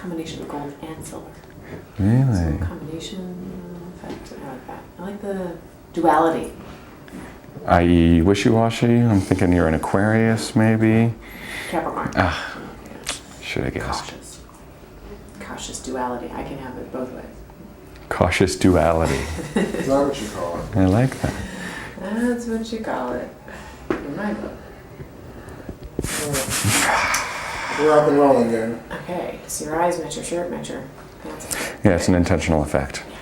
combination of gold and silver. Really? So combination effect. I like that. I like the duality. I.e. wishy-washy. I'm thinking you're an Aquarius, maybe. Capricorn. Should have guessed. Cautious duality. I can have it both ways. Cautious duality. Is that what you call it? I like that. That's what you call it in my book. We're up and rolling again. Okay, so your eyes match your shirt, match your pants. Yeah, it's an intentional effect. Yeah,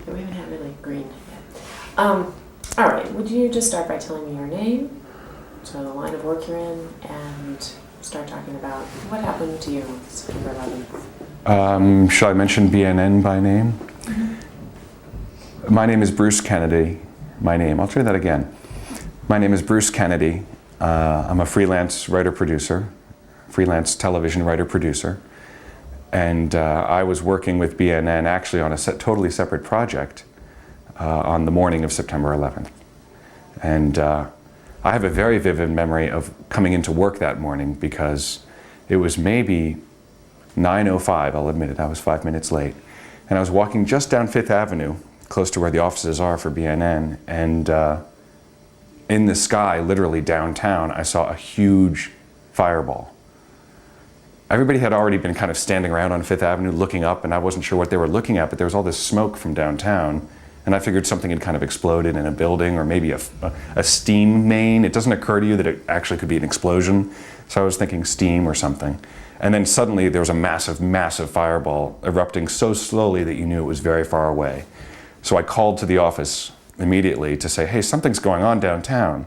good. We haven't had really green yet. All right, would you just start by telling me your name, so the line of work you're in, and start talking about what happened to you on September 11th? Shall I mention BNN by name? Mm-hmm. My name is Bruce Kennedy. I'll try that again. My name is Bruce Kennedy. I'm a freelance writer-producer, freelance television writer-producer. And I was working with BNN actually on a totally separate project on the morning of September 11th. And I have a very vivid memory of coming into work that morning because it was maybe 9:05, I'll admit it, I was 5 minutes late. And I was walking just down Fifth Avenue, close to where the offices are for BNN, and in the sky, literally downtown, I saw a huge fireball. Everybody had already been kind of standing around on Fifth Avenue looking up, and I wasn't sure what they were looking at, but there was all this smoke from downtown, and I figured something had kind of exploded in a building or maybe a steam main. It doesn't occur to you that it actually could be an explosion, so I was thinking steam or something. And then suddenly there was a massive, massive fireball erupting so slowly that you knew it was very far away. So I called to the office immediately to say, hey, something's going on downtown.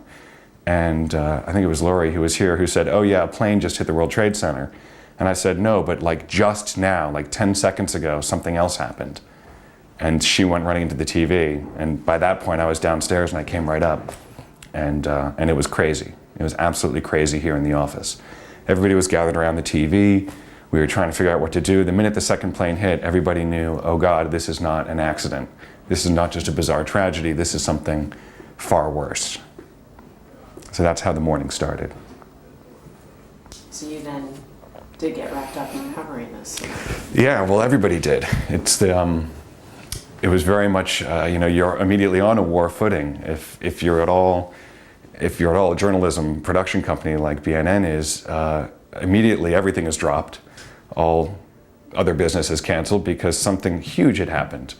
And I think it was Lori who was here who said, oh yeah, a plane just hit the World Trade Center. And I said, no, but like just now, like 10 seconds ago, something else happened. And she went running into the TV. And by that point I was downstairs and I came right up. And it was crazy. It was absolutely crazy here in the office. Everybody was gathered around the TV. We were trying to figure out what to do. The minute the second plane hit, everybody knew, oh God, this is not an accident. This is not just a bizarre tragedy. This is something far worse. So that's how the morning started. So you then did get wrapped up in covering this. Yeah, well, everybody did. It was very much, you're immediately on a war footing. If you're at all a journalism production company like BNN is, immediately everything is dropped. All other business is canceled because something huge had happened.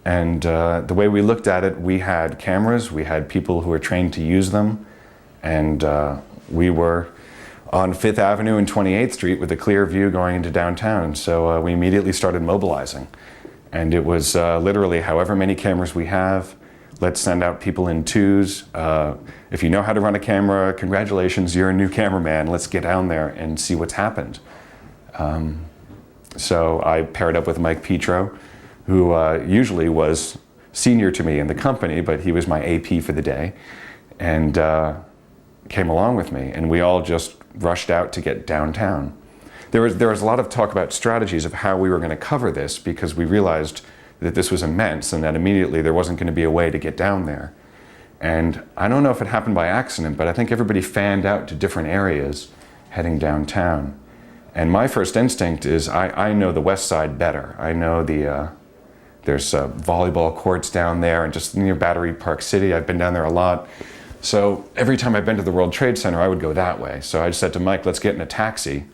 And the way we looked at it, we had cameras, we had people who were trained to use them, and we were on 5th Avenue and 28th Street with a clear view going into downtown. So we immediately started mobilizing. And it was literally however many cameras we have, let's send out people in twos. If you know how to run a camera, congratulations, you're a new cameraman. Let's get down there and see what's happened. So I paired up with Mike Petro, who usually was senior to me in the company, but he was my AP for the day, and came along with me. And we all just rushed out to get downtown. There was a lot of talk about strategies of how we were going to cover this because we realized that this was immense and that immediately there wasn't going to be a way to get down there. And I don't know if it happened by accident, but I think everybody fanned out to different areas heading downtown. And my first instinct is I know the west side better. I know there's volleyball courts down there and just near Battery Park City. I've been down there a lot. So every time I've been to the World Trade Center, I would go that way. So I said to Mike, let's get in a taxi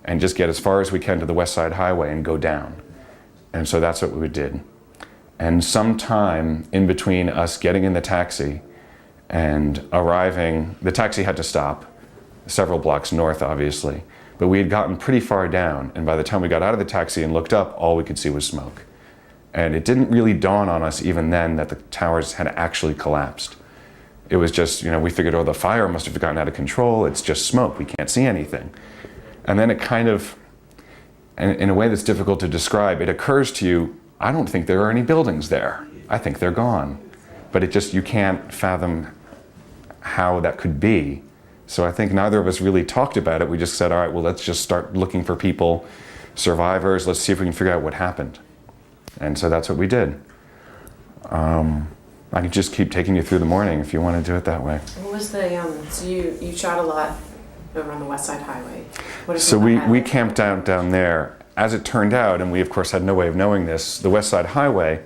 and just get as far as we can to the West Side Highway and go down. And so that's what we did. And sometime in between us getting in the taxi and arriving, the taxi had to stop several blocks north, obviously, but we had gotten pretty far down. And by the time we got out of the taxi and looked up, all we could see was smoke. And it didn't really dawn on us even then that the towers had actually collapsed. It was just, we figured, oh, the fire must have gotten out of control. It's just smoke. We can't see anything. And then it kind of, in a way that's difficult to describe, it occurs to you, I don't think there are any buildings there. I think they're gone. But you can't fathom how that could be. So I think neither of us really talked about it. We just said, all right, well, let's just start looking for people, survivors. Let's see if we can figure out what happened. And so that's what we did. I can just keep taking you through the morning if you want to do it that way. What was so you shot a lot over on the West Side Highway. What is so we camped out down there as it turned out, and we of course had no way of knowing this, the West Side Highway,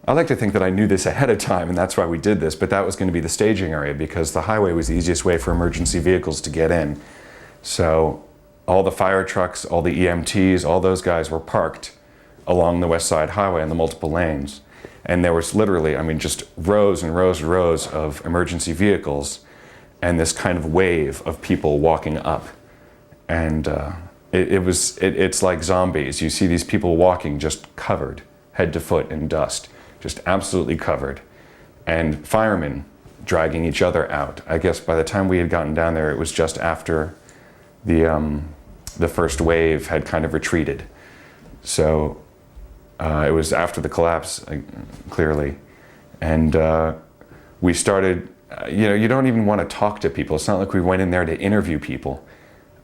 I like to think that I knew this ahead of time, and that's why we did this, but that was going to be the staging area because the highway was the easiest way for emergency vehicles to get in. So all the fire trucks, all the EMTs, all those guys were parked along the West Side Highway in the multiple lanes. And there was literally, I mean, just rows and rows and rows of emergency vehicles and this kind of wave of people walking up. And it's like zombies. You see these people walking just covered, head to foot in dust, just absolutely covered. And firemen dragging each other out. I guess by the time we had gotten down there, it was just after the first wave had kind of retreated. So it was after the collapse, clearly. And we started, you don't even want to talk to people. It's not like we went in there to interview people.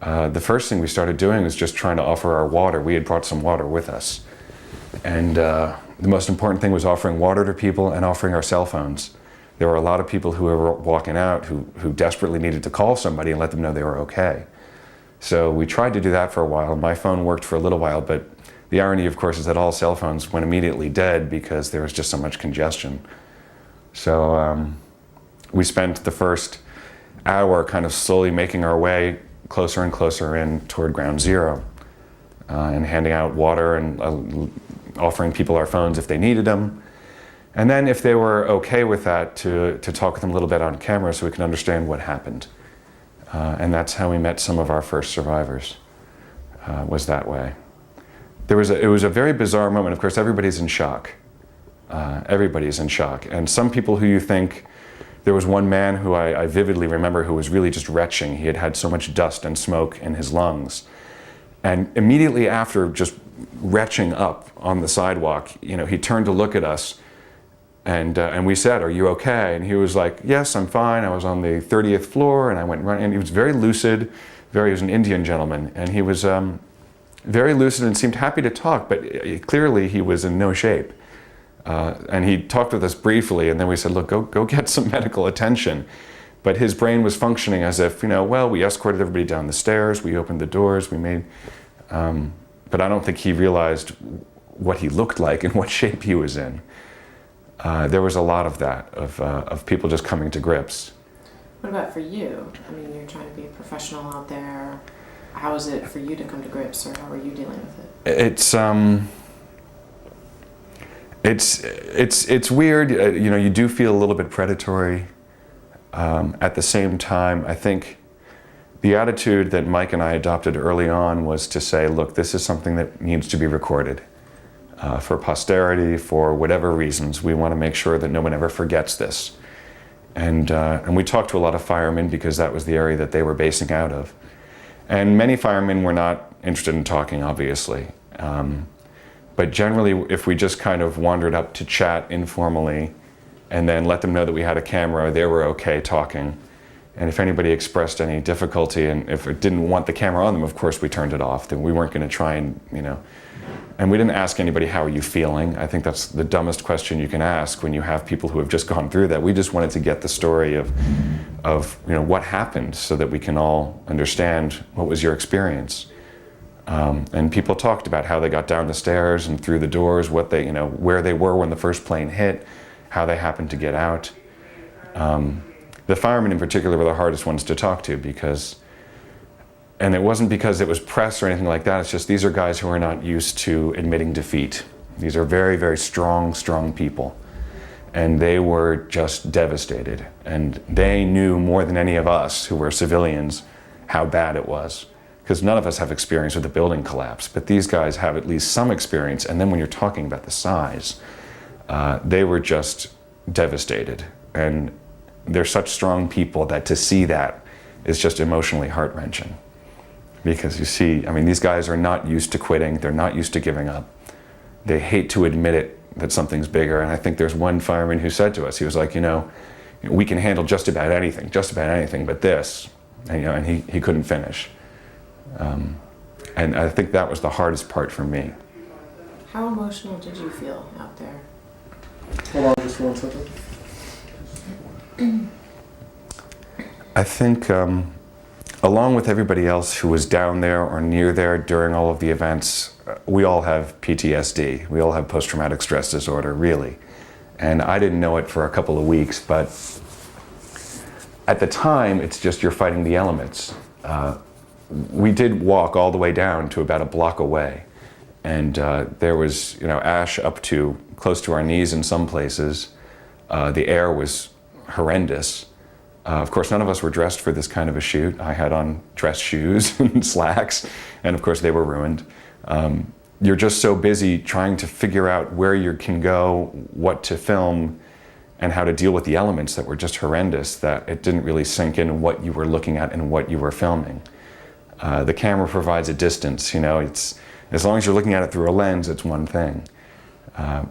The first thing we started doing was just trying to offer our water. We had brought some water with us. And the most important thing was offering water to people and offering our cell phones. There were a lot of people who were walking out who desperately needed to call somebody and let them know they were okay. So we tried to do that for a while. My phone worked for a little while, but the irony, of course, is that all cell phones went immediately dead because there was just so much congestion. So we spent the first hour kind of slowly making our way closer and closer in toward ground zero and handing out water and offering people our phones if they needed them. And then if they were okay with that, to talk with them a little bit on camera so we can understand what happened. And that's how we met some of our first survivors, was that way. It was a very bizarre moment. Of course, everybody's in shock. Everybody's in shock. And some people who you think, there was one man who I vividly remember who was really just retching. He had had so much dust and smoke in his lungs. And immediately after just retching up on the sidewalk, he turned to look at us and we said, "Are you okay?" And he was like, "Yes, I'm fine. I was on the 30th floor and I went running." And he was very lucid, he was an Indian gentleman. And he was very lucid and seemed happy to talk, but clearly he was in no shape. And he talked with us briefly, and then we said, "Look, go get some medical attention." But his brain was functioning as if, we escorted everybody down the stairs, we opened the doors, we made, but I don't think he realized what he looked like and what shape he was in. There was a lot of that, of people just coming to grips. What about for you? I mean, you're trying to be a professional out there. How is it for you to come to grips, or how are you dealing with it? It's weird. You do feel a little bit predatory. At the same time, I think the attitude that Mike and I adopted early on was to say, look, this is something that needs to be recorded for posterity, for whatever reasons. We want to make sure that no one ever forgets this. And we talked to a lot of firemen because that was the area that they were basing out of. And many firemen were not interested in talking, obviously. But generally, if we just kind of wandered up to chat informally and then let them know that we had a camera, they were okay talking. And if anybody expressed any difficulty and if it didn't want the camera on them, of course we turned it off. Then we weren't going to try and, and we didn't ask anybody, how are you feeling? I think that's the dumbest question you can ask when you have people who have just gone through that. We just wanted to get the story of what happened so that we can all understand what was your experience. And people talked about how they got down the stairs and through the doors, what they, where they were when the first plane hit, how they happened to get out. The firemen in particular were the hardest ones to talk to and it wasn't because it was press or anything like that, it's just these are guys who are not used to admitting defeat. These are very, very strong people. And they were just devastated. And they knew more than any of us who were civilians how bad it was. Because none of us have experience with the building collapse, but these guys have at least some experience. And then when you're talking about the size, they were just devastated. And they're such strong people that to see that is just emotionally heart-wrenching. Because you see, these guys are not used to quitting. They're not used to giving up. They hate to admit it, that something's bigger. And I think there's one fireman who said to us, he was like, we can handle just about anything but this. And he couldn't finish. And I think that was the hardest part for me. How emotional did you feel out there? Hold on just 1 second. I think along with everybody else who was down there or near there during all of the events, we all have PTSD. We all have post-traumatic stress disorder, really. And I didn't know it for a couple of weeks, but at the time, it's just you're fighting the elements. We did walk all the way down to about a block away. And there was, ash up to close to our knees in some places. The air was horrendous. Of course, none of us were dressed for this kind of a shoot. I had on dress shoes and slacks, and of course they were ruined. You're just so busy trying to figure out where you can go, what to film, and how to deal with the elements that were just horrendous that it didn't really sink in what you were looking at and what you were filming. The camera provides a distance, it's as long as you're looking at it through a lens, it's one thing.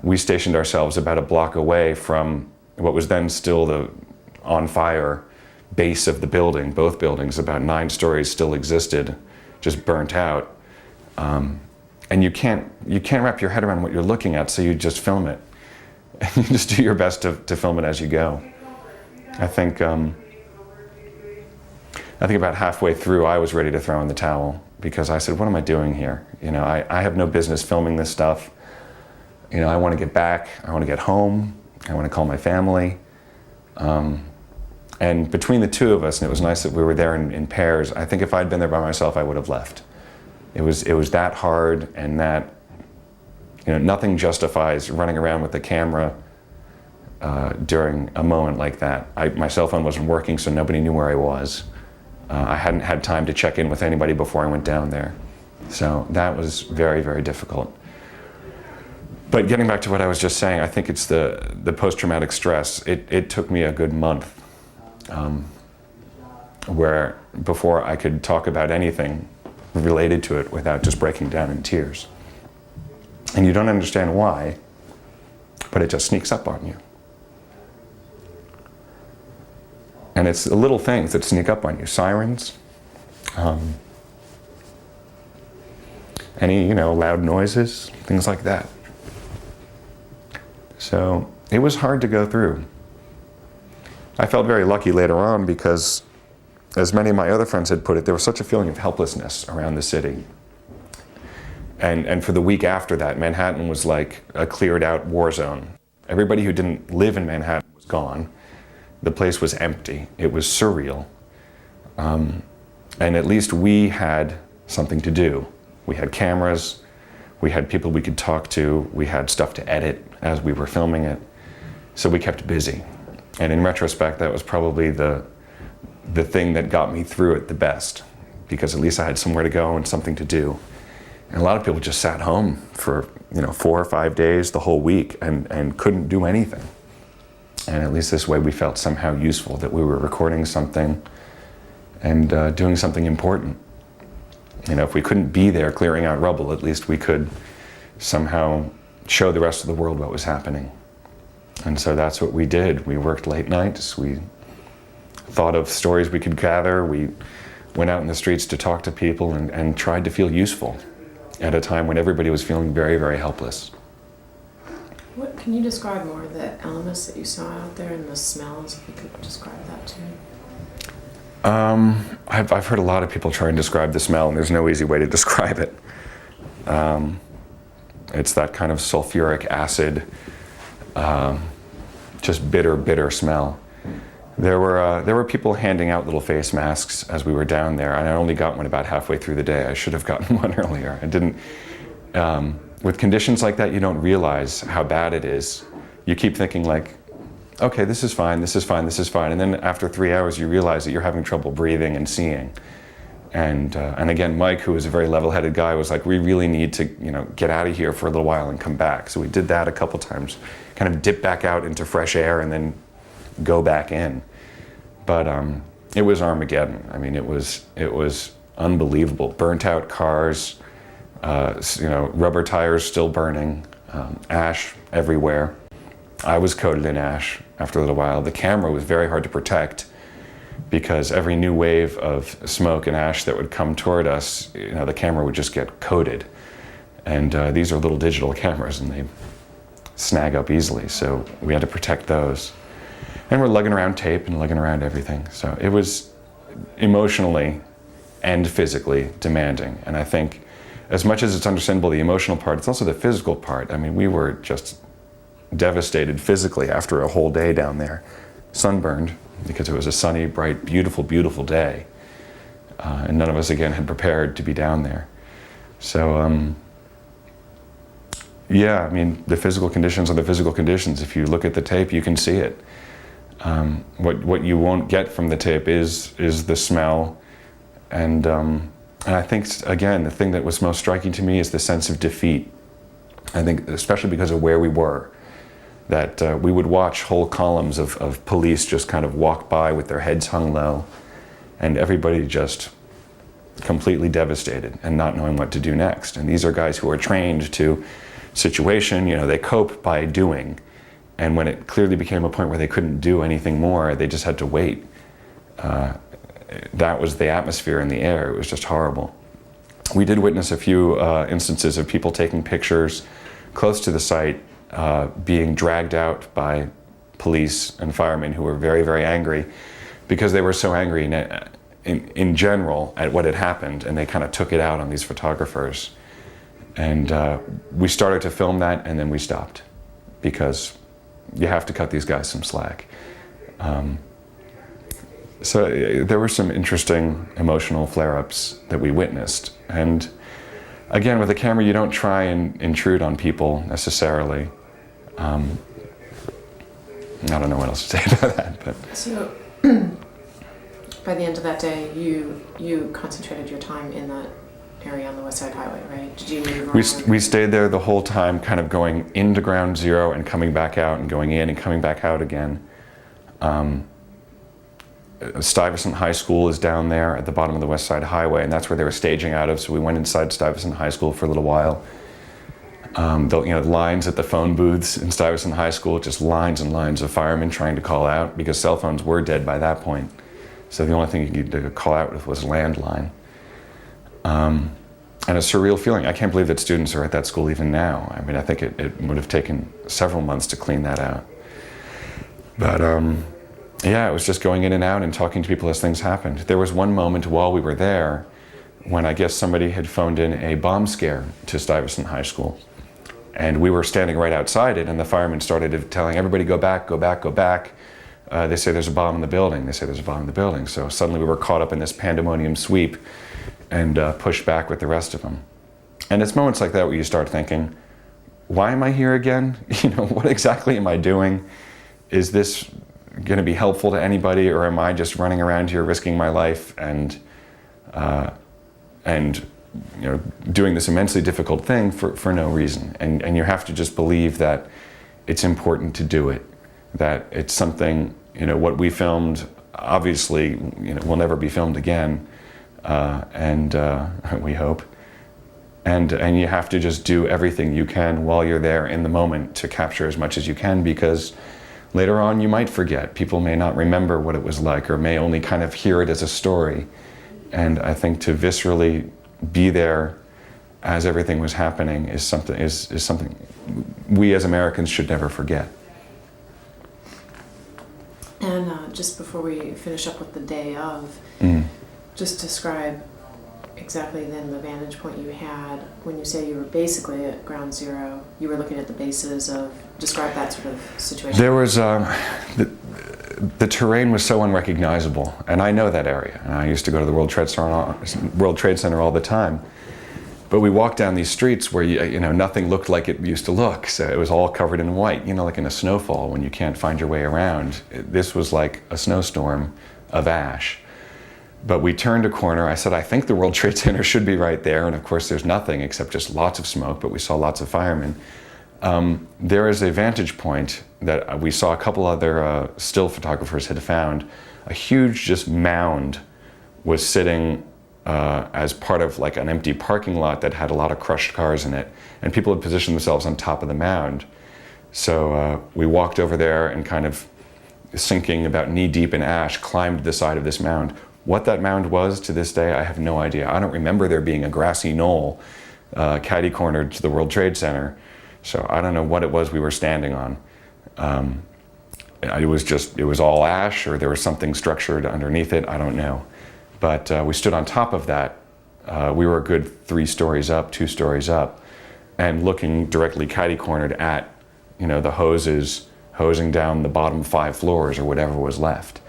We stationed ourselves about a block away from what was then still the on fire base of the building. Both buildings, about 9 stories, still existed, just burnt out. And you can't wrap your head around what you're looking at, so you just film it. You just do your best to film it as you go. I think about halfway through, I was ready to throw in the towel because I said, "What am I doing here? I have no business filming this stuff. I want to get back. I want to get home. I want to call my family." And between the two of us, and it was nice that we were there in pairs, I think if I'd been there by myself, I would have left. It was that hard, and that nothing justifies running around with the camera during a moment like that. My cell phone wasn't working, so nobody knew where I was. I hadn't had time to check in with anybody before I went down there. So that was very, very difficult. But getting back to what I was just saying, I think it's the post-traumatic stress. It took me a good month where before I could talk about anything related to it without just breaking down in tears. And you don't understand why, but it just sneaks up on you. And it's the little things that sneak up on you. Sirens, any, loud noises, things like that. So it was hard to go through. I felt very lucky later on because, as many of my other friends had put it, there was such a feeling of helplessness around the city. And for the week after that, Manhattan was like a cleared out war zone. Everybody who didn't live in Manhattan was gone. The place was empty. It was surreal. And at least we had something to do. We had cameras, we had people we could talk to, we had stuff to edit as we were filming it. So we kept busy. And in retrospect, that was probably the thing that got me through it the best, because at least I had somewhere to go and something to do. And a lot of people just sat home for 4 or 5 days, the whole week, and couldn't do anything. And at least this way we felt somehow useful, that we were recording something and doing something important. If we couldn't be there clearing out rubble, at least we could somehow show the rest of the world what was happening. And so that's what we did. We worked late nights. We thought of stories we could gather. We went out in the streets to talk to people and tried to feel useful at a time when everybody was feeling very, very helpless. What can you describe more of the elements that you saw out there and the smells? If you could describe that too. I've heard a lot of people try and describe the smell, and there's no easy way to describe it. It's that kind of sulfuric acid, just bitter smell. There were people handing out little face masks as we were down there, and I only got one about halfway through the day. I should have gotten one earlier. I didn't. With conditions like that, you don't realize how bad it is. You keep thinking like, okay, this is fine, and then after 3 hours you realize that you're having trouble breathing and seeing. And again, Mike, who was a very level-headed guy, was like, we really need to get out of here for a little while and come back. So we did that a couple times, kind of dip back out into fresh air and then go back in. But it was Armageddon. I mean, it was unbelievable. Burnt out cars, rubber tires still burning, ash everywhere. I was coated in ash after a little while. The camera was very hard to protect because every new wave of smoke and ash that would come toward us, the camera would just get coated. And these are little digital cameras and they snag up easily, so we had to protect those. And we're lugging around tape and lugging around everything. So it was emotionally and physically demanding. And I think as much as it's understandable the emotional part, it's also the physical part. I mean, we were just devastated physically after a whole day down there, sunburned, because it was a sunny, bright, beautiful, beautiful day. And none of us, again, had prepared to be down there. So, yeah, I mean, the physical conditions are the physical conditions. If you look at the tape, you can see it. What you won't get from the tape is the smell. And I think, again, the thing that was most striking to me is the sense of defeat. I think, especially because of where we were, that we would watch whole columns of police just kind of walk by with their heads hung low, and everybody just completely devastated and not knowing what to do next. And these are guys who are trained to situation, they cope by doing. And when it clearly became a point where they couldn't do anything more, they just had to wait. That was the atmosphere in the air. It was just horrible. We did witness a few instances of people taking pictures close to the site, being dragged out by police and firemen who were very, very angry because they were so angry in general at what had happened, and they kind of took it out on these photographers. And we started to film that, and then we stopped because you have to cut these guys some slack. So there were some interesting emotional flare-ups that we witnessed. And again, with a camera, you don't try and intrude on people necessarily. I don't know what else to say about that. But so, by the end of that day, you concentrated your time in that area on the West Side Highway, right? Did you move around? We stayed there the whole time, kind of going into ground zero and coming back out and going in and coming back out again. Stuyvesant High School is down there at the bottom of the West Side Highway, and that's where they were staging out of, so we went inside Stuyvesant High School for a little while. The lines at the phone booths in Stuyvesant High School, just lines and lines of firemen trying to call out because cell phones were dead by that point. So the only thing you could call out with was landline. And a surreal feeling. I can't believe that students are at that school even now. I mean, I think it would have taken several months to clean that out. But yeah, it was just going in and out and talking to people as things happened. There was one moment while we were there when I guess somebody had phoned in a bomb scare to Stuyvesant High School. And we were standing right outside it, and the firemen started telling everybody, go back, go back, go back. They say there's a bomb in the building. They say there's a bomb in the building. So suddenly we were caught up in this pandemonium sweep and pushed back with the rest of them. And it's moments like that where you start thinking, why am I here again? What exactly am I doing? Is this going to be helpful to anybody, or am I just running around here risking my life and doing this immensely difficult thing for no reason? And you have to just believe that it's important to do it, that it's something, what we filmed obviously will never be filmed again, and we hope. And you have to just do everything you can while you're there in the moment to capture as much as you can, because later on you might forget. People may not remember what it was like, or may only kind of hear it as a story. And I think to viscerally be there as everything was happening is something we as Americans should never forget. And just before we finish up with the day of, just describe exactly then the vantage point you had when you say you were basically at ground zero. You were looking at the bases of, describe that sort of situation. There was, the terrain was so unrecognizable, and I know that area. And I used to go to the World Trade Center all the time. But we walked down these streets where nothing looked like it used to look. So it was all covered in white, like in a snowfall when you can't find your way around. This was like a snowstorm of ash. But we turned a corner. I said, I think the World Trade Center should be right there. And of course, there's nothing except just lots of smoke, but we saw lots of firemen. There is a vantage point that we saw a couple other still photographers had found. A huge just mound was sitting as part of like an empty parking lot that had a lot of crushed cars in it. And people had positioned themselves on top of the mound. So we walked over there and kind of sinking about knee deep in ash, climbed the side of this mound. What that mound was to this day, I have no idea. I don't remember there being a grassy knoll catty-cornered to the World Trade Center. So I don't know what it was we were standing on. It was all ash, or there was something structured underneath it, I don't know. But we stood on top of that. We were a good 3 stories up, 2 stories up, and looking directly catty-cornered at, the hoses hosing down the bottom 5 floors or whatever was left.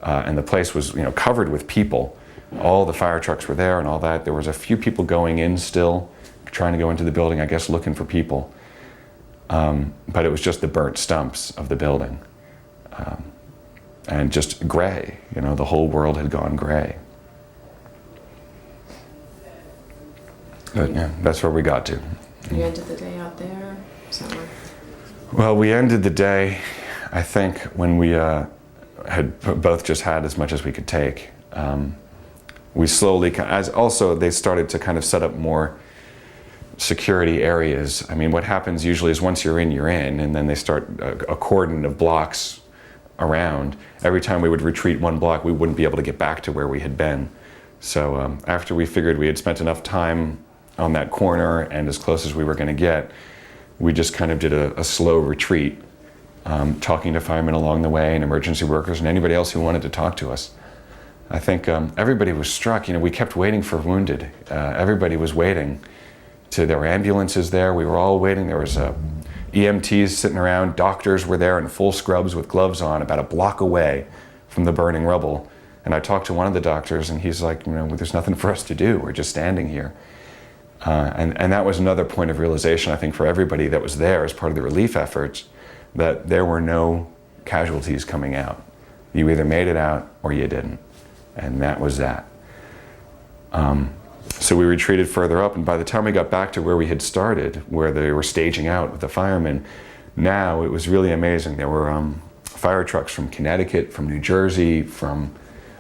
And the place was, covered with people. All the fire trucks were there and all that. There was a few people going in still, trying to go into the building, I guess looking for people. But it was just the burnt stumps of the building. And just gray, the whole world had gone gray. But yeah, that's where we got to. You ended the day out there somewhere? Well, we ended the day, I think, when we had both just had as much as we could take. We slowly, as also they started to kind of set up more security areas. I mean, what happens usually is once you're in, and then they start a cordon of blocks around. Every time we would retreat 1 block, we wouldn't be able to get back to where we had been. So after we figured we had spent enough time on that corner and as close as we were going to get, we just kind of did a slow retreat, talking to firemen along the way and emergency workers and anybody else who wanted to talk to us. I think everybody was struck. We kept waiting for wounded. Everybody was waiting. There were ambulances there. We were all waiting. There was EMTs sitting around. Doctors were there in full scrubs with gloves on about a block away from the burning rubble. And I talked to one of the doctors and he's like, there's nothing for us to do. We're just standing here. And that was another point of realization, I think, for everybody that was there as part of the relief efforts, that there were no casualties coming out. You either made it out or you didn't. And that was that. So we retreated further up, and by the time we got back to where we had started, where they were staging out with the firemen, now it was really amazing. There were fire trucks from Connecticut, from New Jersey, from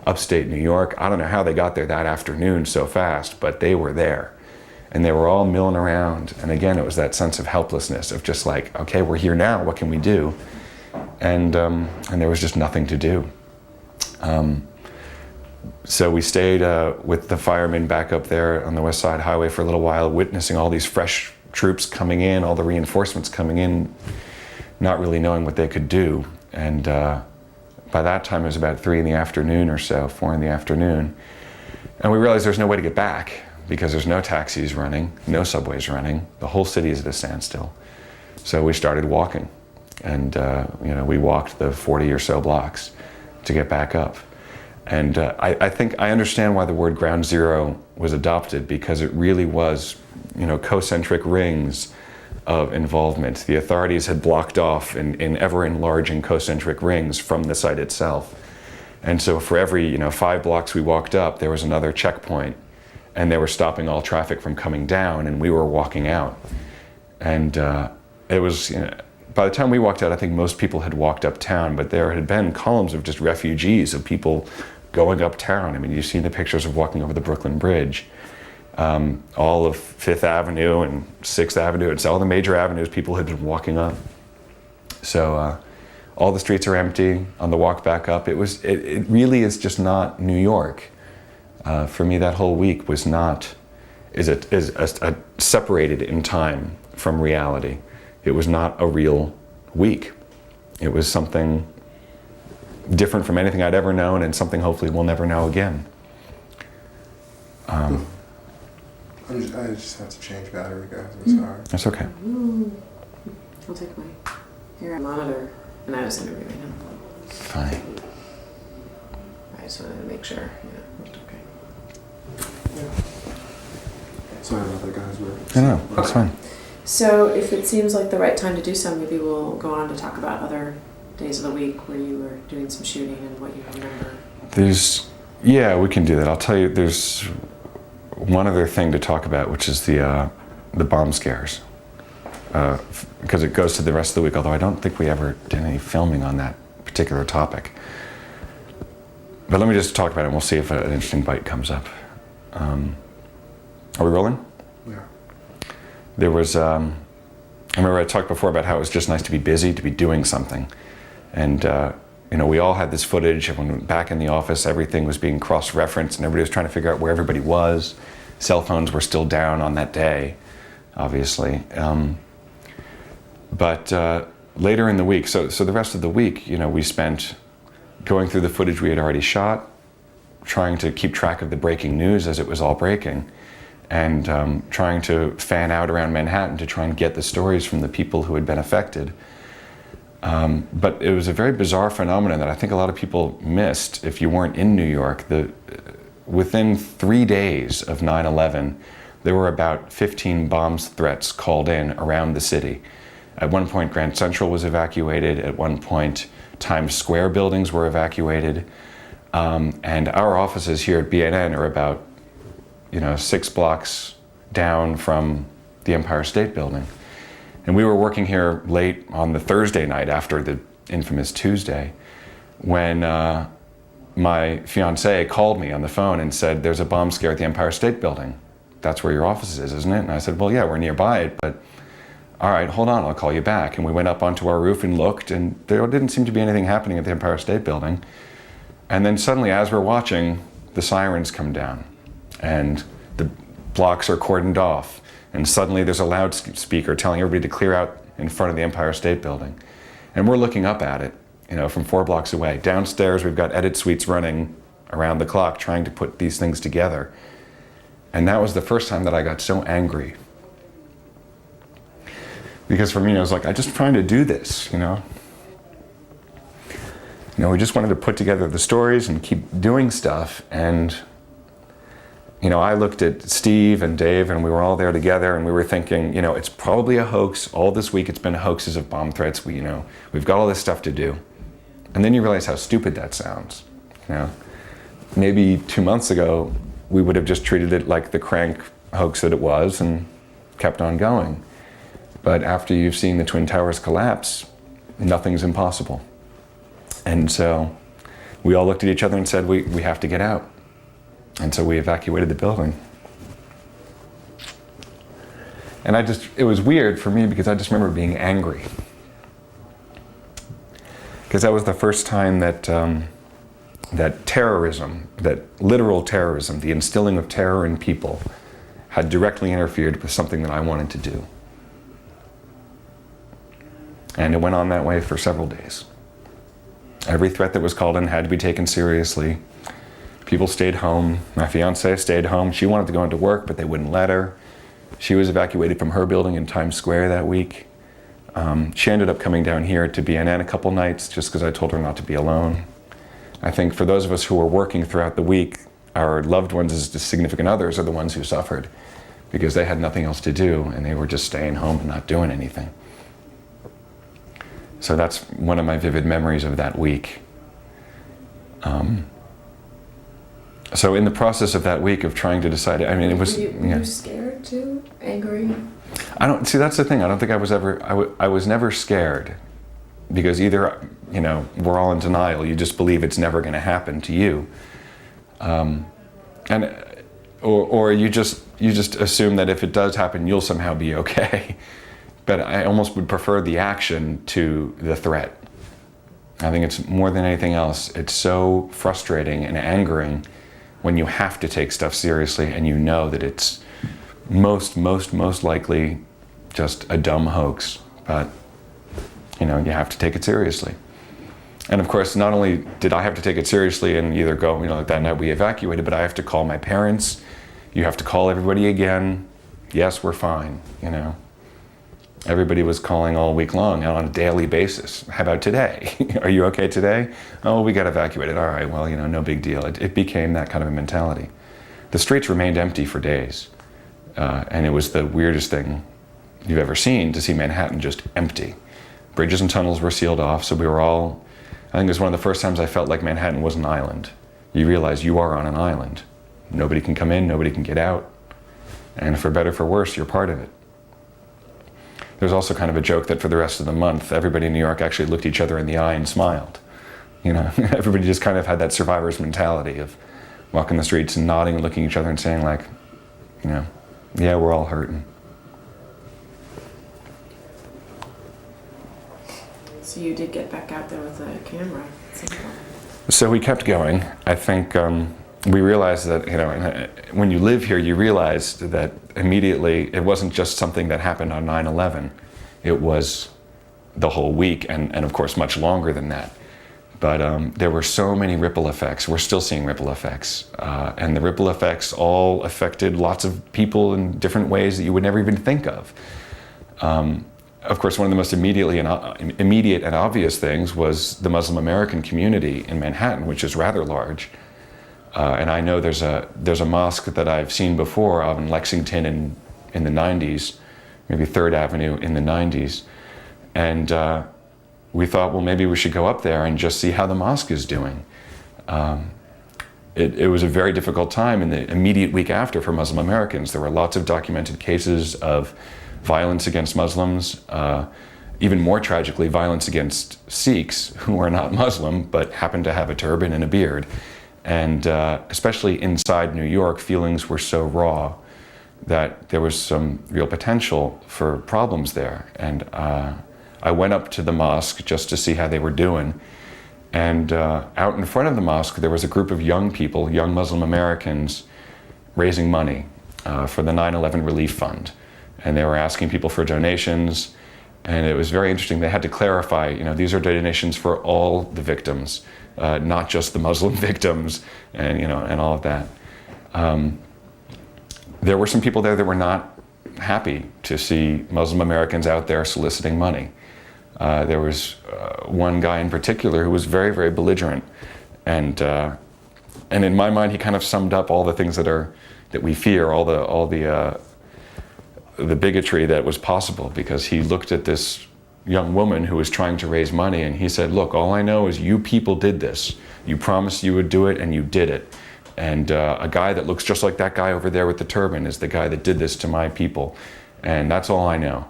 upstate New York. I don't know how they got there that afternoon so fast, but they were there. And they were all milling around. And again, it was that sense of helplessness of just like, okay, we're here now, what can we do? And there was just nothing to do. So we stayed with the firemen back up there on the West Side Highway for a little while, witnessing all these fresh troops coming in, all the reinforcements coming in, not really knowing what they could do. And by that time it was about 3 in the afternoon or so, 4 in the afternoon. And we realized there's no way to get back because there's no taxis running, no subways running. The whole city is at a standstill. So we started walking. And we walked the 40 or so blocks to get back up. And I think I understand why the word ground zero was adopted, because it really was, concentric rings of involvement. The authorities had blocked off in ever enlarging concentric rings from the site itself. And so for every 5 blocks we walked up, there was another checkpoint, and they were stopping all traffic from coming down, and we were walking out. And it was, by the time we walked out, I think most people had walked uptown, but there had been columns of just refugees, of people going uptown. I mean, you've seen the pictures of walking over the Brooklyn Bridge. All of 5th Avenue and 6th Avenue, it's all the major avenues people had been walking up. So all the streets are empty on the walk back up. It really is just not New York. For me, that whole week was not, is separated in time from reality. It was not a real week. It was something different from anything I'd ever known, and something hopefully we'll never know again. I just have to change battery, guys. I'm sorry. That's okay. I'll take my hair monitor, and I was interviewing him. Fine. I just wanted to make sure, it's okay. Sorry about that, guys. No, that's fine. So if it seems like the right time to do so, maybe we'll go on to talk about other days of the week where you were doing some shooting and what you remember. Yeah, we can do that. I'll tell you, there's one other thing to talk about, which is the bomb scares. Because it goes to the rest of the week, although I don't think we ever did any filming on that particular topic. But let me just talk about it and we'll see if an interesting bite comes up. Are we rolling? Yeah. There was, I remember I talked before about how it was just nice to be busy, to be doing something. And, we all had this footage, and when back in the office, everything was being cross-referenced, and everybody was trying to figure out where everybody was. Cell phones were still down on that day, obviously. But later in the week, so the rest of the week, we spent going through the footage we had already shot, trying to keep track of the breaking news as it was all breaking, and trying to fan out around Manhattan to try and get the stories from the people who had been affected. But it was a very bizarre phenomenon that I think a lot of people missed if you weren't in New York. Within 3 days of 9/11, there were about 15 bomb threats called in around the city. At one point, Grand Central was evacuated. At one point, Times Square buildings were evacuated. And our offices here at BNN are about 6 blocks down from the Empire State Building. And we were working here late on the Thursday night after the infamous Tuesday when my fiancée called me on the phone and said, "There's a bomb scare at the Empire State Building. That's where your office is, isn't it?" And I said, "Well, yeah, we're nearby it, but all right, hold on, I'll call you back." And we went up onto our roof and looked, and there didn't seem to be anything happening at the Empire State Building. And then suddenly, as we're watching, the sirens come down, and the blocks are cordoned off. And suddenly there's a loudspeaker telling everybody to clear out in front of the Empire State Building. And we're looking up at it, from 4 blocks away. Downstairs, we've got edit suites running around the clock trying to put these things together. And that was the first time that I got so angry. Because for me, I was like, I'm just trying to do this, we just wanted to put together the stories and keep doing stuff. And I looked at Steve and Dave, and we were all there together, and we were thinking, it's probably a hoax. All this week it's been hoaxes of bomb threats. We've got all this stuff to do. And then you realize how stupid that sounds. Maybe 2 months ago, we would have just treated it like the crank hoax that it was and kept on going. But after you've seen the Twin Towers collapse, nothing's impossible. And so we all looked at each other and said, we have to get out. And so we evacuated the building. And it was weird for me because I just remember being angry. Because that was the first time that that terrorism, that literal terrorism, the instilling of terror in people, had directly interfered with something that I wanted to do. And it went on that way for several days. Every threat that was called in had to be taken seriously. People stayed home. My fiancée stayed home. She wanted to go into work, but they wouldn't let her. She was evacuated from her building in Times Square that week. She ended up coming down here to BNN a couple nights just because I told her not to be alone. I think for those of us who were working throughout the week, our loved ones as significant others are the ones who suffered because they had nothing else to do and they were just staying home and not doing anything. So that's one of my vivid memories of that week. So in the process of that week of trying to decide, it was... Were you scared too? Angry? That's the thing. I don't think I was ever... I was never scared because either, we're all in denial. You just believe it's never going to happen to you. Or you just assume that if it does happen, you'll somehow be okay. But I almost would prefer the action to the threat. I think it's more than anything else, it's so frustrating and angering when you have to take stuff seriously and you know that it's most likely just a dumb hoax, but you have to take it seriously. And of course, not only did I have to take it seriously and either go, like that night we evacuated, but I have to call my parents. You have to call everybody again. Yes, we're fine, Everybody was calling all week long and on a daily basis. How about today? Are you okay today? Oh, we got evacuated. All right, well, no big deal. It became that kind of a mentality. The streets remained empty for days. And it was the weirdest thing you've ever seen to see Manhattan just empty. Bridges and tunnels were sealed off, so we were all, I think it was one of the first times I felt like Manhattan was an island. You realize you are on an island. Nobody can come in, nobody can get out. And for better or for worse, you're part of it. There's also kind of a joke that for the rest of the month, everybody in New York actually looked each other in the eye and smiled. Everybody just kind of had that survivor's mentality of walking the streets and nodding and looking at each other and saying like, yeah, we're all hurting. So you did get back out there with a camera at some point. So we kept going. I think we realized that, when you live here, you realize that immediately it wasn't just something that happened on 9/11. It was the whole week and of course much longer than that. But there were so many ripple effects. We're still seeing ripple effects. And the ripple effects all affected lots of people in different ways that you would never even think of. Of course, one of the most immediate and obvious things was the Muslim American community in Manhattan, which is rather large. And I know there's a mosque that I've seen before in Lexington in the 90s, maybe 3rd Avenue in the 90s. And we thought, well, maybe we should go up there and just see how the mosque is doing. It was a very difficult time in the immediate week after for Muslim Americans. There were lots of documented cases of violence against Muslims, even more tragically, violence against Sikhs who are not Muslim but happen to have a turban and a beard. And especially inside New York, feelings were so raw that there was some real potential for problems there. And I went up to the mosque just to see how they were doing. And out in front of the mosque, there was a group of young people, young Muslim Americans, raising money for the 9/11 Relief Fund. And they were asking people for donations. And it was very interesting. They had to clarify, these are donations for all the victims, not just the Muslim victims, and all of that. There were some people there that were not happy to see Muslim Americans out there soliciting money. There was one guy in particular who was very, very belligerent, and in my mind, he kind of summed up all the things that we fear, all the bigotry that was possible, because he looked at this young woman who was trying to raise money, and he said, "Look, all I know is you people did this. You promised you would do it, and you did it. And a guy that looks just like that guy over there with the turban is the guy that did this to my people, and that's all I know."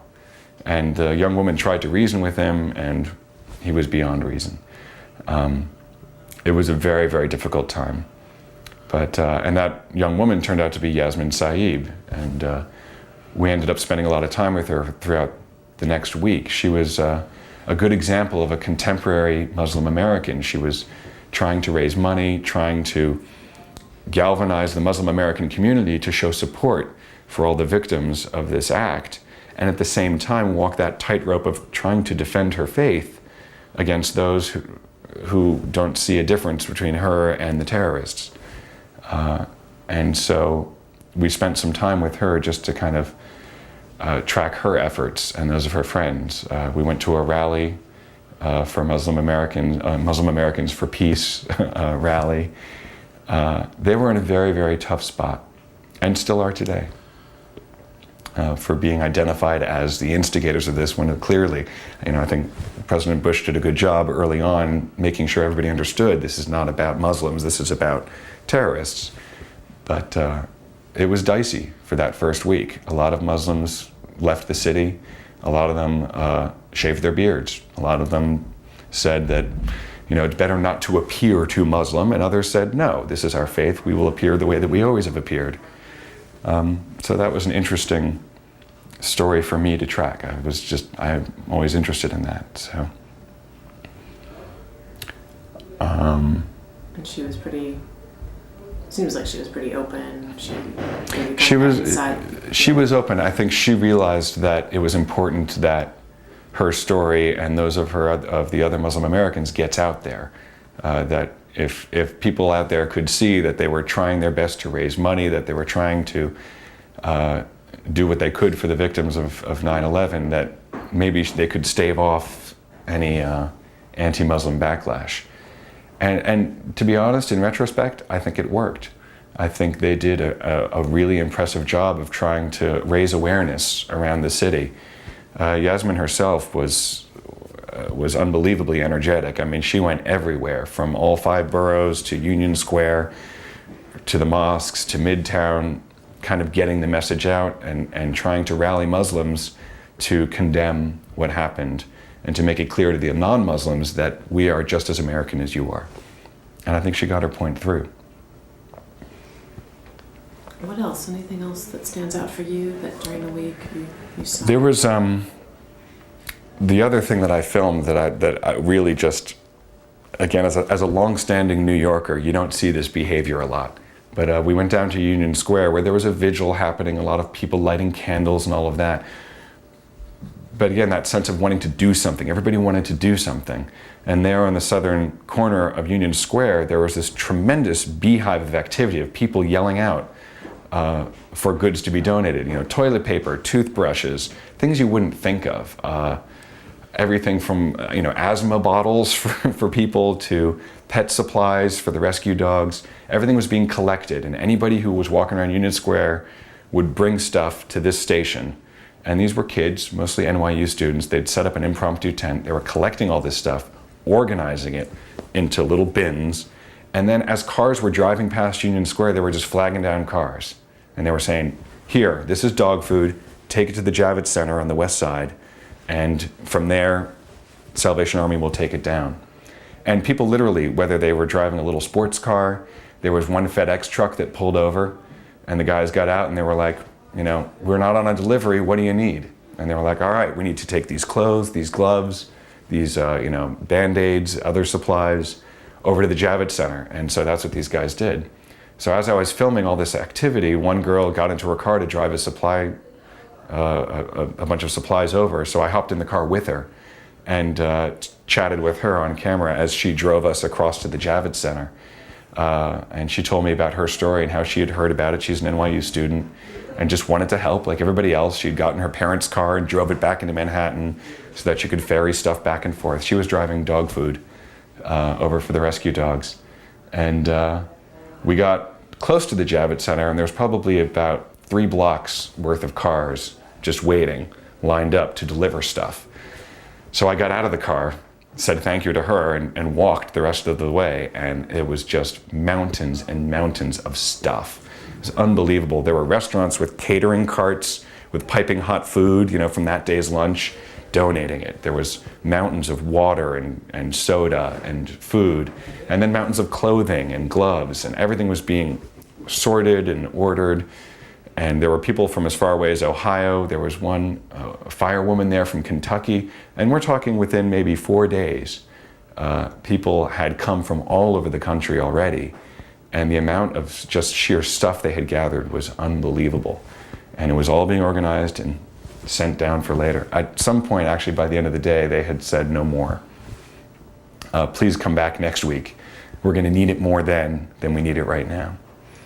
And the young woman tried to reason with him, and he was beyond reason. It was a very, very difficult time. But and that young woman turned out to be Yasmin Saeed, and we ended up spending a lot of time with her throughout the next week. She was a good example of a contemporary Muslim American. She was trying to raise money, trying to galvanize the Muslim American community to show support for all the victims of this act, and at the same time walk that tightrope of trying to defend her faith against those who don't see a difference between her and the terrorists. And so we spent some time with her just to kind of track her efforts and those of her friends. We went to a rally for Muslim Americans for Peace rally. They were in a very, very tough spot, and still are today, for being identified as the instigators of this, when clearly, I think President Bush did a good job early on making sure everybody understood this is not about Muslims, this is about terrorists. But it was dicey for that first week. A lot of Muslims left the city. A lot of them shaved their beards. A lot of them said that, it's better not to appear too Muslim, and others said, no, this is our faith, we will appear the way that we always have appeared. So that was an interesting story for me to track. I'm always interested in that, so. And seems like she was pretty open. She was open. I think she realized that it was important that her story and those of the other Muslim Americans gets out there. That if people out there could see that they were trying their best to raise money, that they were trying to do what they could for the victims of 9/11, that maybe they could stave off any anti-Muslim backlash. And to be honest, in retrospect, I think it worked. I think they did a really impressive job of trying to raise awareness around the city. Yasmin herself was unbelievably energetic. I mean, she went everywhere, from all 5 boroughs to Union Square, to the mosques, to Midtown, kind of getting the message out and trying to rally Muslims to condemn what happened, and to make it clear to the non-Muslims that we are just as American as you are. And I think she got her point through. What else? Anything else that stands out for you that during the week you saw? There was the other thing that I filmed that I really just, again, as a long-standing New Yorker, you don't see this behavior a lot. But we went down to Union Square, where there was a vigil happening, a lot of people lighting candles and all of that. but again, that sense of wanting to do something. Everybody wanted to do something. And there on the southern corner of Union Square, there was this tremendous beehive of activity of people yelling out for goods to be donated. You know, toilet paper, toothbrushes, things you wouldn't think of. Everything from asthma bottles for people to pet supplies for the rescue dogs. Everything was being collected, and anybody who was walking around Union Square would bring stuff to this station. And these were kids, mostly NYU students. They'd set up an impromptu tent. They were collecting all this stuff, organizing it into little bins. And then as cars were driving past Union Square, they were just flagging down cars. And they were saying, here, this is dog food. Take it to the Javits Center on the west side. And from there, Salvation Army will take it down. And people literally, whether they were driving a little sports car, there was one FedEx truck that pulled over, and the guys got out and they were like, we're not on a delivery, what do you need? And they were like, all right, we need to take these clothes, these gloves, these Band-Aids, other supplies, over to the Javits Center. And so that's what these guys did. So as I was filming all this activity, one girl got into her car to drive a bunch of supplies over. So I hopped in the car with her and chatted with her on camera as she drove us across to the Javits Center. And she told me about her story and how she had heard about it. She's an NYU student and just wanted to help like everybody else. She'd gotten her parents' car and drove it back into Manhattan so that she could ferry stuff back and forth. She was driving dog food over for the rescue dogs. And we got close to the Javits Center, and there was probably about 3 blocks worth of cars just waiting, lined up to deliver stuff. So I got out of the car, said thank you to her, and walked the rest of the way, and it was just mountains and mountains of stuff. It was unbelievable. There were restaurants with catering carts, with piping hot food, from that day's lunch, donating it. There was mountains of water and soda and food, and then mountains of clothing and gloves, and everything was being sorted and ordered. And there were people from as far away as Ohio. There was one firewoman there from Kentucky. And we're talking within maybe 4 days. People had come from all over the country already. And the amount of just sheer stuff they had gathered was unbelievable. And it was all being organized and sent down for later. At some point, actually, by the end of the day, they had said no more. Please come back next week. We're going to need it more then than we need it right now.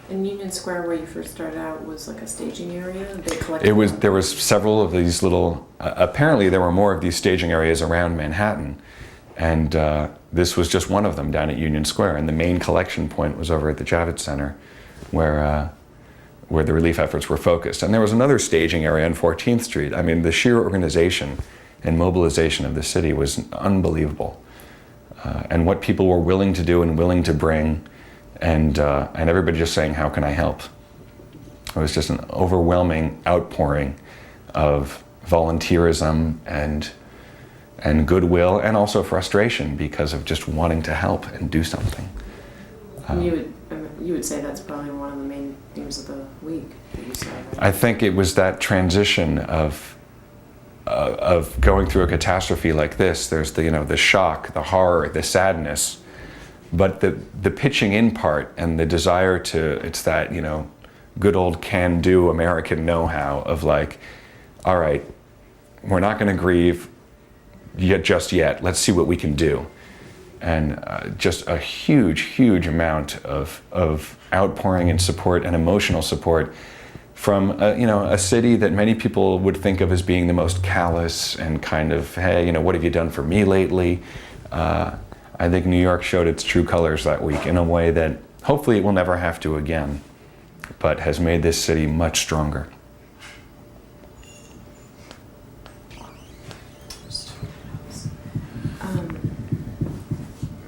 And Union Square, where you first started out, was like a staging area? They collected. There was several of these little. Apparently, there were more of these staging areas around Manhattan, and this was just one of them down at Union Square. And the main collection point was over at the Javits Center, where the relief efforts were focused. And there was another staging area on 14th Street. I mean, the sheer organization and mobilization of the city was unbelievable, and what people were willing to do and willing to bring. And everybody just saying, how can I help? It was just an overwhelming outpouring of volunteerism and goodwill, and also frustration because of just wanting to help and do something. You would say that's probably one of the main themes of the week that you saw, right? I think it was that transition of going through a catastrophe like this. There's the shock, the horror, the sadness. But the pitching in part and the desire it's that, good old can-do American know-how of like, all right, we're not going to grieve just yet. Let's see what we can do. And just a huge, huge amount of outpouring and support and emotional support from, a city that many people would think of as being the most callous and kind of, hey, what have you done for me lately? I think New York showed its true colors that week in a way that hopefully it will never have to again, but has made this city much stronger.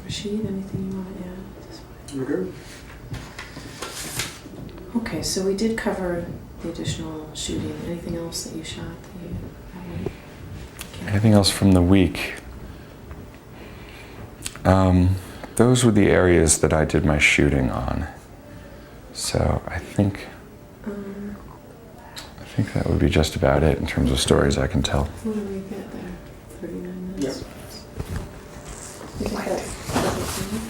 Rashid, anything you want to add at this point? We're good. Okay, so we did cover the additional shooting. Anything else that you shot that you haven't? Anything else from the week? Those were the areas that I did my shooting on. So I think that would be just about it in terms of stories I can tell. What do we get there? 39 minutes? Yeah. You think that's everything?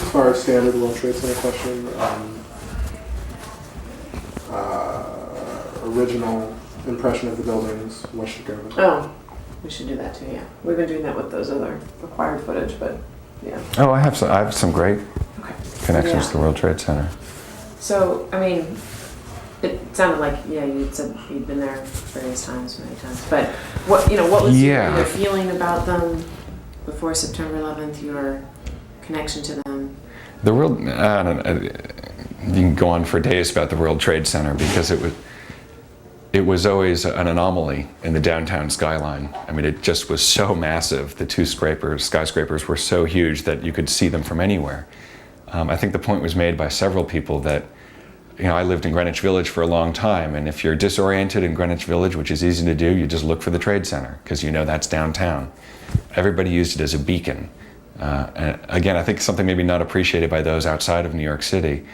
As far as standard World Trade Center question, original impression of the buildings, what should go with it. Oh, we should do that too, yeah. We've been doing that with those other required footage, but yeah. Oh, I have some great Okay. connections to the World Trade Center. So, I mean, it sounded like, yeah, you said you'd been there various times, many times. But what was Yeah. your feeling about them before September 11th, your connection to them? The World, I don't know, you can go on for days about the World Trade Center because it was always an anomaly in the downtown skyline. I mean, it just was so massive. The two skyscrapers were so huge that you could see them from anywhere. I think the point was made by several people that, I lived in Greenwich Village for a long time, and if you're disoriented in Greenwich Village, which is easy to do, you just look for the Trade Center, because that's downtown. Everybody used it as a beacon. And again, I think something maybe not appreciated by those outside of New York City.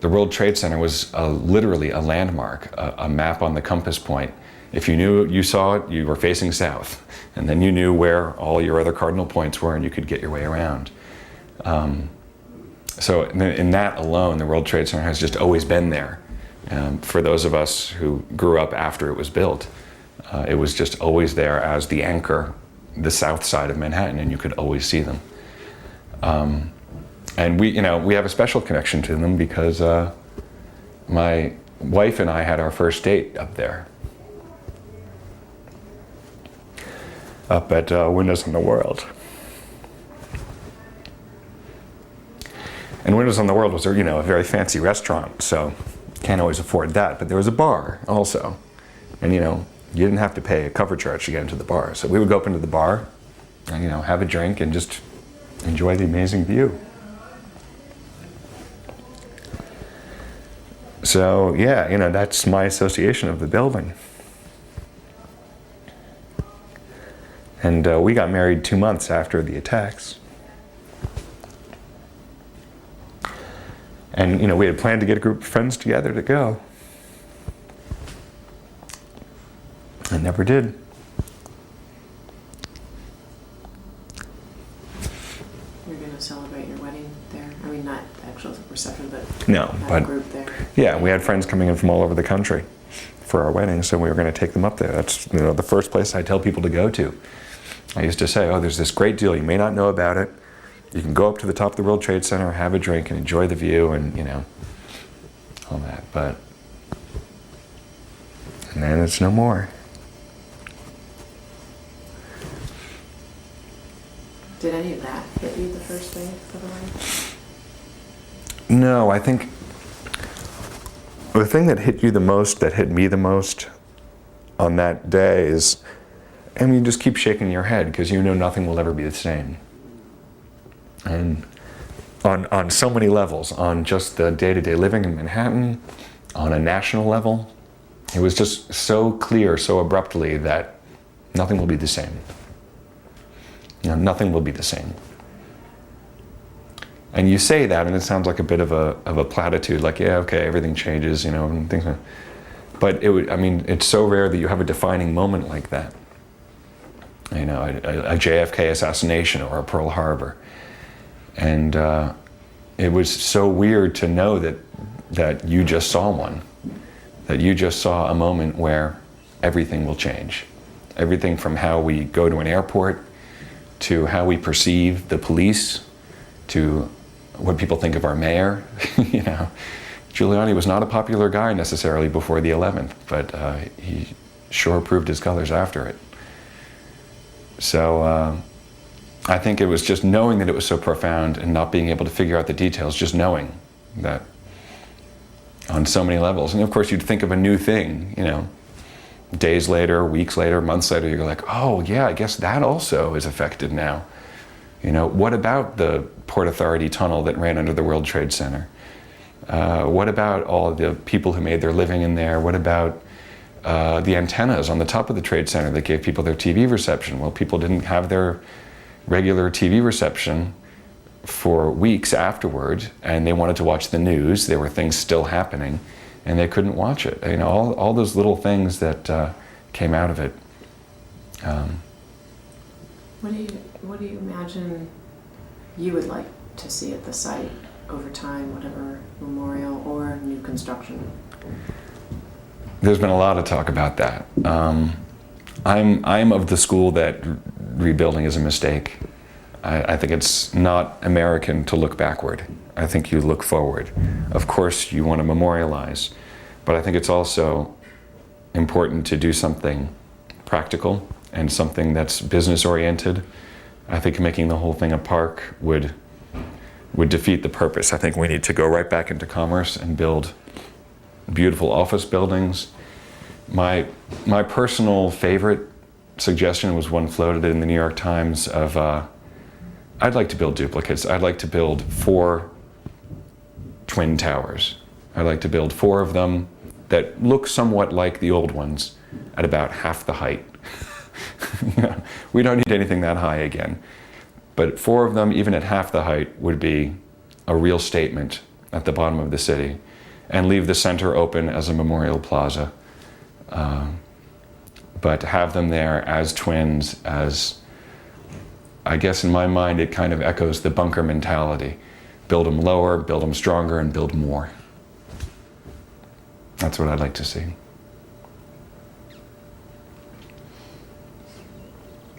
The World Trade Center was literally a landmark, a map on the compass point. If you saw it, you were facing south, and then you knew where all your other cardinal points were, and you could get your way around. So in that alone, the World Trade Center has just always been there. For those of us who grew up after it was built, it was just always there as the anchor, the south side of Manhattan, and you could always see them. And we have a special connection to them because my wife and I had our first date up there, up at Windows on the World. And Windows on the World was a very fancy restaurant, so can't always afford that. But there was a bar also, and you didn't have to pay a cover charge to get into the bar. So we would go up into the bar, and have a drink and just enjoy the amazing view. So yeah, that's my association of the building. And we got married 2 months after the attacks. And we had planned to get a group of friends together to go. And never did. You're going to celebrate your wedding there? I mean, not the actual reception, but No, have but a group there. yeah, we had friends coming in from all over the country for our wedding, so we were going to take them up there. That's the first place I tell people to go to. I used to say, there's this great deal, you may not know about it. You can go up to the top of the World Trade Center, have a drink, and enjoy the view, and all that. And then it's no more. Did any of that hit you the first day of the wedding? No, I think the thing that hit me the most on that day is, you just keep shaking your head because nothing will ever be the same. And on so many levels, on just the day-to-day living in Manhattan, on a national level, it was just so clear, so abruptly that nothing will be the same. Nothing will be the same. And you say that, and it sounds like a bit of a platitude, like, yeah, okay, everything changes, and things. But it's so rare that you have a defining moment like that. A JFK assassination or a Pearl Harbor. And it was so weird to know that you just saw one, that you just saw a moment where everything will change. Everything from how we go to an airport, to how we perceive the police, to what people think of our mayor. Giuliani was not a popular guy necessarily before the 11th, but he sure proved his colors after it. So I think it was just knowing that it was so profound and not being able to figure out the details, just knowing that on so many levels. And of course you'd think of a new thing, days later, weeks later, months later, you're like, oh yeah, I guess that also is affected now. What about the Port Authority tunnel that ran under the World Trade Center? What about all the people who made their living in there? What about the antennas on the top of the Trade Center that gave people their TV reception? Well, people didn't have their regular TV reception for weeks afterward, and they wanted to watch the news. There were things still happening, and they couldn't watch it. All those little things that came out of it. What do you imagine you would like to see at the site over time, whatever memorial or new construction? There's been a lot of talk about that. I'm of the school that rebuilding is a mistake. I think it's not American to look backward. I think you look forward. Of course, you want to memorialize, but I think it's also important to do something practical and something that's business oriented. I think making the whole thing a park would defeat the purpose. I think we need to go right back into commerce and build beautiful office buildings. My personal favorite suggestion was one floated in the New York Times of I'd like to build duplicates. I'd like to build 4 twin towers. I'd like to build 4 of them that look somewhat like the old ones at about half the height. We don't need anything that high again. But 4 of them, even at half the height, would be a real statement at the bottom of the city, and leave the center open as a memorial plaza. But have them there as twins, as, I guess in my mind, it kind of echoes the bunker mentality. Build them lower, build them stronger, and build more. That's what I'd like to see.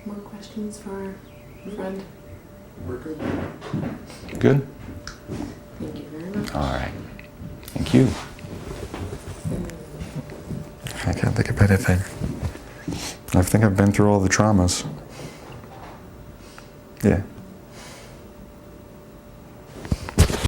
More questions for our friend? We're good. Good? Thank you very much. All right. Thank you. I can't think of anything. I think I've been through all the traumas. Yeah.